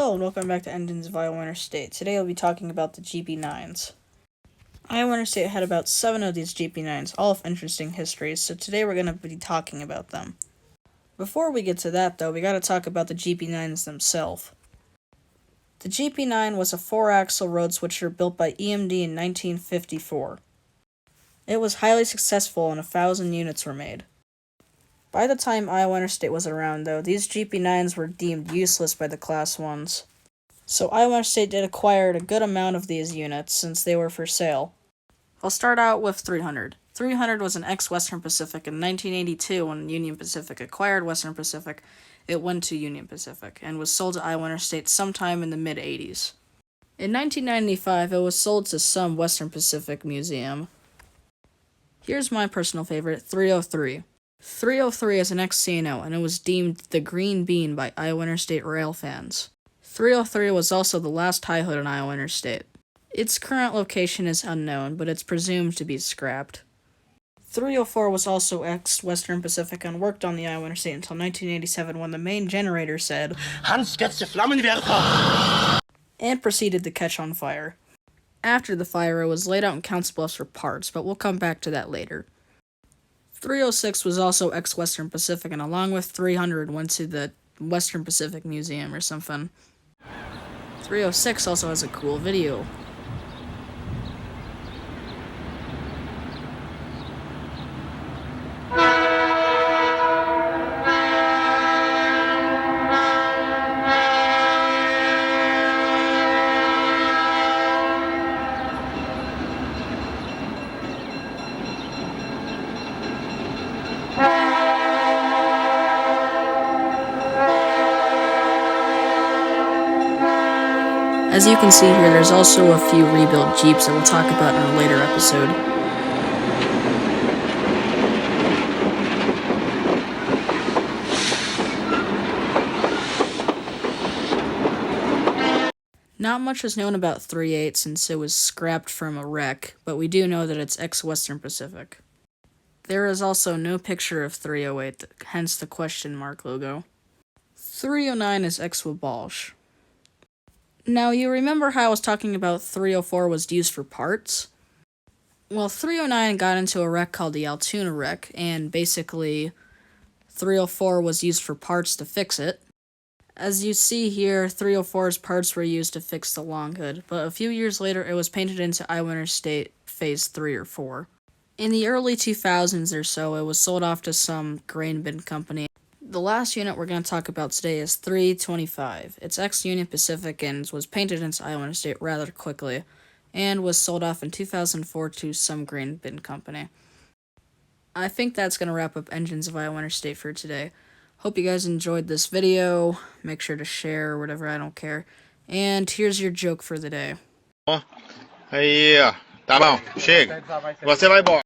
Hello and welcome back to Engines of Iowa Interstate. Today I'll be talking about the GP9s. Iowa Interstate had about 7 of these GP9s, all of interesting histories, so today we're going to be talking about them. Before we get to that though, we gotta talk about the GP9s themselves. The GP9 was a 4-axle road switcher built by EMD in 1954. It was highly successful and 1,000 units were made. By the time Iowa Interstate was around, though, these GP9s were deemed useless by the Class 1s. So Iowa Interstate did acquire a good amount of these units since they were for sale. I'll start out with 300. 300 was an ex-Western Pacific. In 1982, when Union Pacific acquired Western Pacific, it went to Union Pacific and was sold to Iowa Interstate sometime in the mid-80s. In 1995, it was sold to some Western Pacific museum. Here's my personal favorite, 303. 303 is an ex-CNO, and it was deemed the Green Bean by Iowa Interstate rail fans. 303 was also the last high hood on Iowa Interstate. Its current location is unknown, but it's presumed to be scrapped. 304 was also ex-Western Pacific and worked on the Iowa Interstate until 1987 when the main generator said, "Hans, get the Flammenwerfer!" and proceeded to catch on fire. After the fire, it was laid out in Council Bluffs for parts, but we'll come back to that later. 306 was also ex-Western Pacific, and along with 300 went to the Western Pacific Museum or something. 306 also has a cool video. As you can see here, there's also a few rebuilt Jeeps that we'll talk about in a later episode. Not much is known about 38 since it was scrapped from a wreck, but we do know that it's ex-Western Pacific. There is also no picture of 308, hence the question mark logo. 309 is ex-Wabash. Now, you remember how I was talking about 304 was used for parts? Well, 309 got into a wreck called the Altoona wreck, and basically 304 was used for parts to fix it. As you see here, 304's parts were used to fix the long hood, but a few years later it was painted into Iowa Interstate Phase 3 or 4. In the early 2000s or so, it was sold off to some grain bin company. The last unit we're going to talk about today is 325. It's ex-Union Pacific and was painted into Iowa Interstate rather quickly, and was sold off in 2004 to some grain bin company. I think that's going to wrap up Engines of Iowa Interstate for today. Hope you guys enjoyed this video. Make sure to share or whatever, I don't care. And here's your joke for the day. Aí, ó. Tá bom, chega. Você vai embora.